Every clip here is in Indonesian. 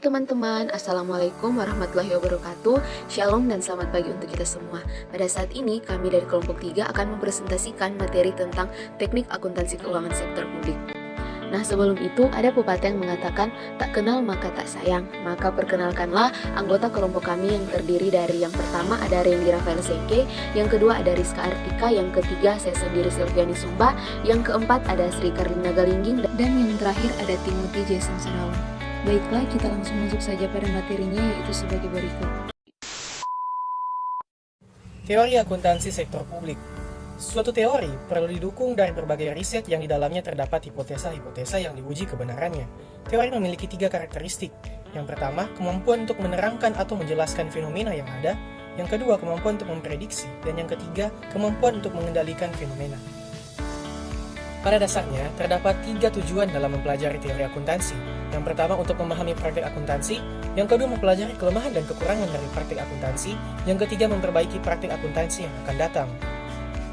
Hai teman-teman, Assalamualaikum warahmatullahi wabarakatuh. Shalom dan selamat pagi untuk kita semua. Pada saat ini, kami dari kelompok 3 akan mempresentasikan materi tentang teknik akuntansi keuangan sektor publik. Nah, sebelum itu ada pepatah yang mengatakan, tak kenal maka tak sayang. Maka perkenalkanlah anggota kelompok kami yang terdiri dari yang pertama ada Randy Rafael Sengke, yang kedua ada Rizka Artika, yang ketiga saya sendiri Silviani Sumba, yang keempat ada Sri Karlina Galingging, dan yang terakhir ada Timothy Jason Serawan. Baiklah, kita langsung masuk saja pada materinya, yaitu sebagai berikut. Teori akuntansi sektor publik. Suatu teori perlu didukung dari berbagai riset yang di dalamnya terdapat hipotesa-hipotesa yang diuji kebenarannya. Teori memiliki 3 karakteristik. Yang pertama, kemampuan untuk menerangkan atau menjelaskan fenomena yang ada. Yang kedua, kemampuan untuk memprediksi. Dan yang ketiga, kemampuan untuk mengendalikan fenomena. Pada dasarnya, terdapat 3 tujuan dalam mempelajari teori akuntansi. Yang pertama, untuk memahami praktik akuntansi. Yang kedua, mempelajari kelemahan dan kekurangan dari praktik akuntansi. Yang ketiga, memperbaiki praktik akuntansi yang akan datang.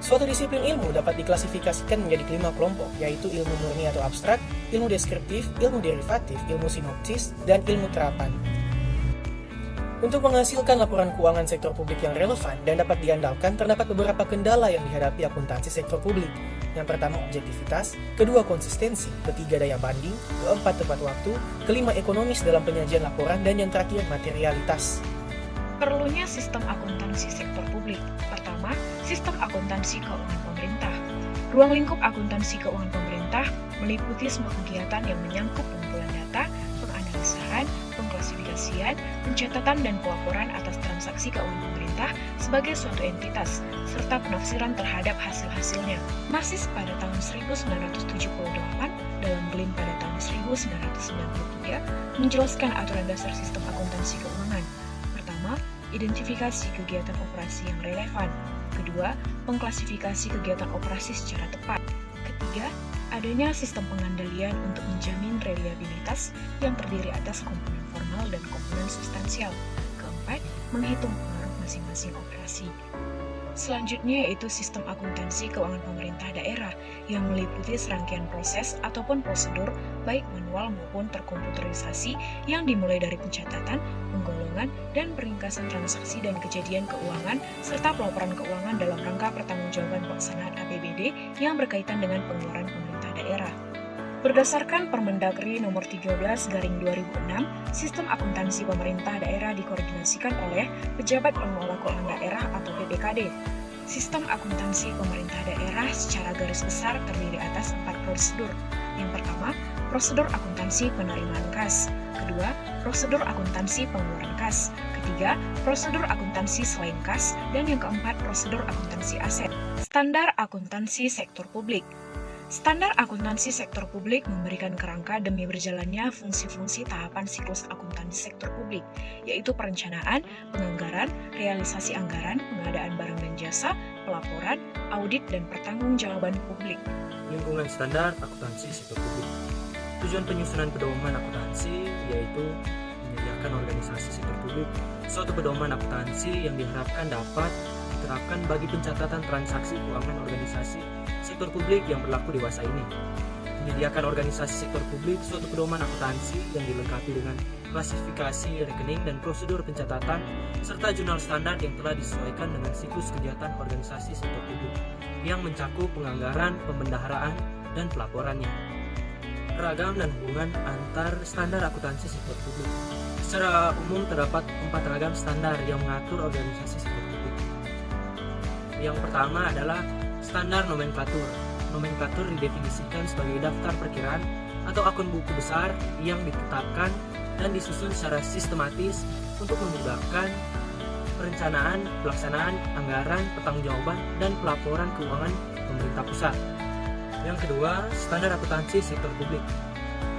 Suatu disiplin ilmu dapat diklasifikasikan menjadi 5 kelompok, yaitu ilmu murni atau abstrak, ilmu deskriptif, ilmu derivatif, ilmu sinopsis, dan ilmu terapan. Untuk menghasilkan laporan keuangan sektor publik yang relevan dan dapat diandalkan, terdapat beberapa kendala yang dihadapi akuntansi sektor publik. Yang pertama, objektivitas, kedua, konsistensi, ketiga, daya banding, keempat, tepat waktu, kelima, ekonomis dalam penyajian laporan, dan yang terakhir, materialitas. Perlunya sistem akuntansi sektor publik. Pertama, sistem akuntansi keuangan pemerintah. Ruang lingkup akuntansi keuangan pemerintah meliputi semua kegiatan yang menyangkut pengumpulan data, penganalisaan, pengklasifikasian, pencatatan dan pelaporan atas transaksi keuangan pemerintah sebagai suatu entitas, serta penafsiran terhadap hasil-hasilnya. MASIS pada tahun 1978 dalam Glim pada tahun 1993 menjelaskan aturan dasar sistem akuntansi keuangan. Pertama, identifikasi kegiatan operasi yang relevan. Kedua, pengklasifikasi kegiatan operasi secara tepat. Ketiga, adanya sistem pengandalian untuk menjamin reliabilitas yang terdiri atas komponen formal dan komponen substansial. Keempat, menghitung pengaruh masing-masing operasi. Selanjutnya yaitu sistem akuntansi keuangan pemerintah daerah yang meliputi serangkaian proses ataupun prosedur baik manual maupun terkomputerisasi yang dimulai dari pencatatan, penggolongan, dan peringkasan transaksi dan kejadian keuangan serta pelaporan keuangan dalam rangka pertanggungjawaban pelaksanaan APBD yang berkaitan dengan pengeluaran pemerintah daerah. Berdasarkan Permendagri nomor 13/2006, sistem akuntansi pemerintah daerah dikoordinasikan oleh Pejabat Pengelola Keuangan Daerah atau PPKD. Sistem akuntansi pemerintah daerah secara garis besar terdiri atas 4 prosedur. Yang pertama, prosedur akuntansi penerimaan kas. Kedua, prosedur akuntansi pengeluaran kas. Ketiga, prosedur akuntansi selain kas. Dan yang keempat, prosedur akuntansi aset. Standar akuntansi sektor publik. Standar akuntansi sektor publik memberikan kerangka demi berjalannya fungsi-fungsi tahapan siklus akuntansi sektor publik, yaitu perencanaan, penganggaran, realisasi anggaran, pengadaan barang dan jasa, pelaporan, audit, dan pertanggungjawaban publik. Lingkungan standar akuntansi sektor publik. Tujuan penyusunan pedoman akuntansi yaitu menyediakan organisasi sektor publik suatu pedoman akuntansi yang diharapkan dapat diterapkan bagi pencatatan transaksi keuangan organisasi sektor publik yang berlaku di masa ini. Menyediakan organisasi sektor publik suatu pedoman akuntansi yang dilengkapi dengan klasifikasi rekening dan prosedur pencatatan serta jurnal standar yang telah disesuaikan dengan siklus kegiatan organisasi sektor publik yang mencakup penganggaran, pembendaharaan, dan pelaporannya. Ragam dan hubungan antar standar akuntansi sektor publik. Secara umum terdapat 4 ragam standar yang mengatur organisasi sektor publik. Yang pertama adalah standar nomenklatur. Nomenklatur didefinisikan sebagai daftar perkiraan atau akun buku besar yang ditetapkan dan disusun secara sistematis untuk memudahkan perencanaan, pelaksanaan, anggaran, pertanggungjawaban, dan pelaporan keuangan pemerintah pusat. Yang kedua, standar akuntansi sektor publik.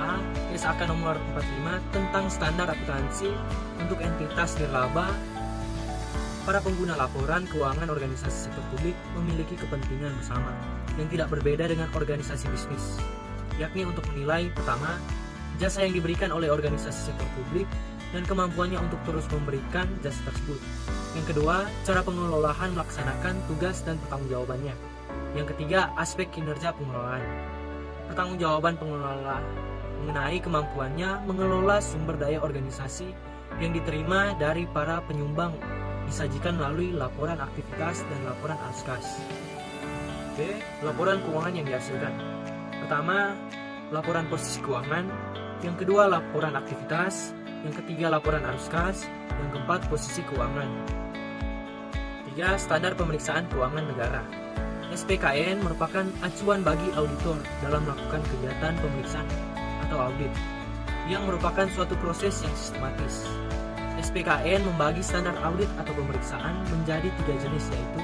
A. SAK nomor 45 tentang standar akuntansi untuk entitas nirlaba. Para pengguna laporan keuangan organisasi sektor publik memiliki kepentingan bersama yang tidak berbeda dengan organisasi bisnis, yakni untuk menilai pertama, jasa yang diberikan oleh organisasi sektor publik dan kemampuannya untuk terus memberikan jasa tersebut. Yang kedua, cara pengelolaan melaksanakan tugas dan pertanggungjawabannya. Yang ketiga, aspek kinerja pengelolaan. Pertanggungjawaban pengelola mengenai kemampuannya mengelola sumber daya organisasi yang diterima dari para penyumbang disajikan melalui laporan aktivitas dan laporan arus kas. B. Laporan keuangan yang dihasilkan. Pertama, laporan posisi keuangan. Yang kedua, laporan aktivitas. Yang ketiga, laporan arus kas. Yang keempat, posisi keuangan. 3. Standar pemeriksaan keuangan negara. SPKN merupakan acuan bagi auditor dalam melakukan kegiatan pemeriksaan atau audit, yang merupakan suatu proses yang sistematis. SPKN membagi standar audit atau pemeriksaan menjadi 3 jenis, yaitu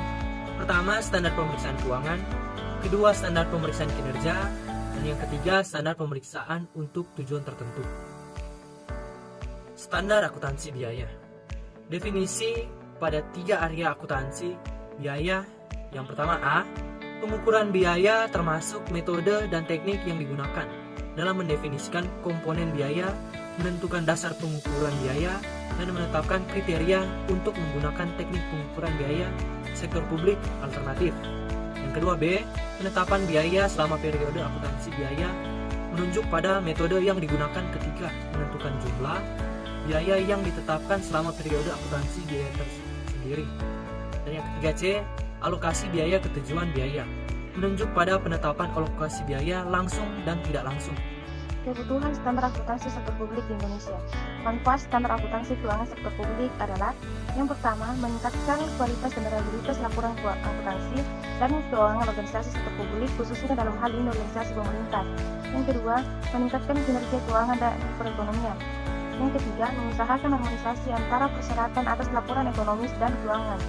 pertama, standar pemeriksaan keuangan, kedua, standar pemeriksaan kinerja, dan yang ketiga, standar pemeriksaan untuk tujuan tertentu. Standar akuntansi biaya. Definisi pada 3 area akuntansi biaya. Yang pertama, A. Pengukuran biaya termasuk metode dan teknik yang digunakan dalam mendefinisikan komponen biaya, menentukan dasar pengukuran biaya, dan menetapkan kriteria untuk menggunakan teknik pengukuran biaya sektor publik alternatif. Yang kedua, B. Penetapan biaya selama periode akuntansi biaya menunjuk pada metode yang digunakan ketika menentukan jumlah biaya yang ditetapkan selama periode akuntansi biaya tersendiri. Dan yang ketiga, C. Alokasi biaya ke tujuan biaya menunjuk pada penetapan alokasi biaya langsung dan tidak langsung. Kebutuhan standar akuntansi sektor publik di Indonesia. Manfaat standar akuntansi keuangan sektor publik adalah: yang pertama, meningkatkan kualitas dan reliabilitas laporan akuntansi dan keuangan organisasi sektor publik, khususnya dalam hal ini organisasi pemerintah. Yang kedua, meningkatkan kinerja keuangan dan perekonomian. Yang ketiga, mengusahakan harmonisasi antara persyaratan atas laporan ekonomis dan keuangan.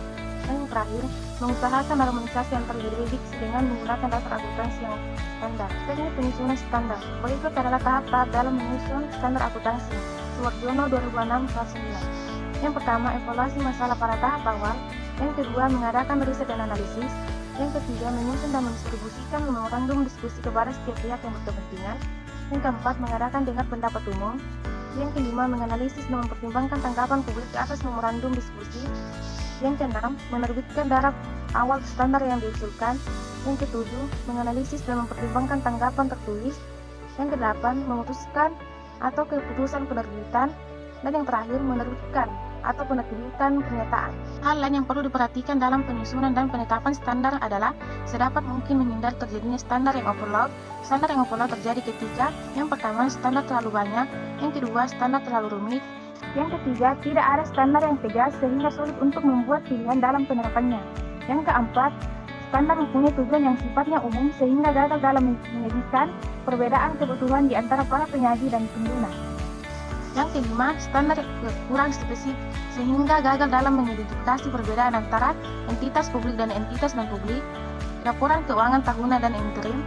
Dan yang terakhir, mengusahakan harmonisasi antar jurisdiksi dengan menggunakan dasar akuntansi yang standar. Teknik penyusunan standar. Berikut adalah tahap-tahap dalam menyusun standar akuntansi. Suwarjono 2006 kelas 9. Yang pertama, evaluasi masalah pada tahap awal. Yang kedua, mengadakan riset dan analisis. Yang ketiga, menyusun dan mendistribusikan memorandum diskusi kepada setiap pihak yang berkepentingan. Yang keempat, mengadakan dengar pendapat umum. Yang kelima, menganalisis dan mempertimbangkan tanggapan publik atas memorandum diskusi. Yang keenam, menerbitkan draft awal standar yang diusulkan. Yang ketujuh, menganalisis dan mempertimbangkan tanggapan tertulis. Yang kedelapan, memutuskan atau keputusan penerbitan. Dan yang terakhir, menerbitkan atau penerbitan pernyataan. Hal lain yang perlu diperhatikan dalam penyusunan dan penetapan standar adalah sedapat mungkin menghindari terjadinya standar yang overload. Standar yang overload terjadi ketika: yang pertama, standar terlalu banyak. Yang kedua, standar terlalu rumit. Yang ketiga, tidak ada standar yang tegas sehingga sulit untuk membuat pilihan dalam penerapannya. Yang keempat, standar mempunyai tujuan yang sifatnya umum sehingga gagal dalam menyajikan perbedaan kebutuhan di antara para penyaji dan pengguna. Yang kelima, standar kurang spesifik sehingga gagal dalam mengidentifikasi perbedaan antara entitas publik dan entitas non-publik, laporan keuangan tahunan dan interim,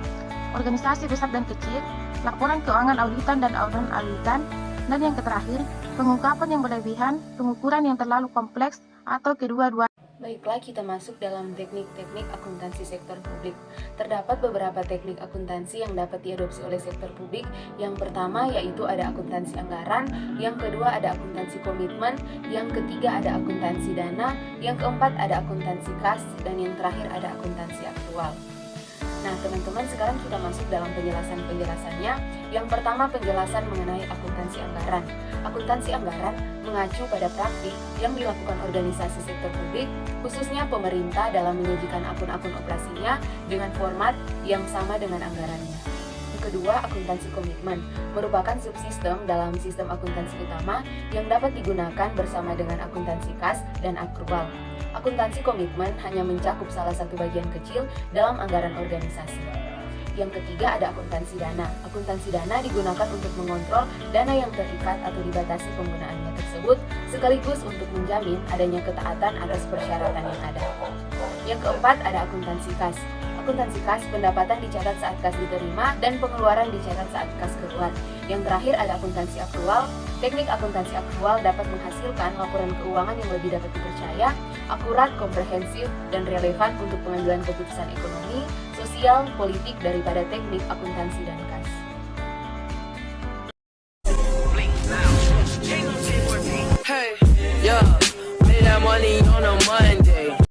organisasi besar dan kecil, laporan keuangan auditan dan auditan, dan yang terakhir, pengungkapan yang berlebihan, pengukuran yang terlalu kompleks, atau kedua-dua. Baiklah, kita masuk dalam teknik-teknik akuntansi sektor publik. Terdapat beberapa teknik akuntansi yang dapat diadopsi oleh sektor publik. Yang pertama yaitu ada akuntansi anggaran, yang kedua ada akuntansi komitmen, yang ketiga ada akuntansi dana, yang keempat ada akuntansi kas, dan yang terakhir ada akuntansi aktual. Nah, teman-teman, sekarang kita masuk dalam penjelasannya. Yang pertama, penjelasan mengenai akuntansi anggaran. Akuntansi anggaran mengacu pada praktik yang dilakukan organisasi sektor publik, khususnya pemerintah, dalam menyajikan akun-akun operasinya dengan format yang sama dengan anggarannya. Yang kedua, akuntansi komitmen merupakan subsistem dalam sistem akuntansi utama yang dapat digunakan bersama dengan akuntansi kas dan akrual. Akuntansi komitmen hanya mencakup salah satu bagian kecil dalam anggaran organisasi. Yang ketiga ada akuntansi dana. Akuntansi dana digunakan untuk mengontrol dana yang terikat atau dibatasi penggunaannya tersebut, sekaligus untuk menjamin adanya ketaatan atas persyaratan yang ada. Yang keempat ada akuntansi kas. Akuntansi kas, pendapatan dicatat saat kas diterima dan pengeluaran dicatat saat kas keluar. Yang terakhir ada akuntansi akrual. Teknik akuntansi akrual dapat menghasilkan laporan keuangan yang lebih dapat dipercaya, akurat, komprehensif, dan relevan untuk pengambilan keputusan ekonomi, sosial, politik daripada teknik akuntansi dan kas.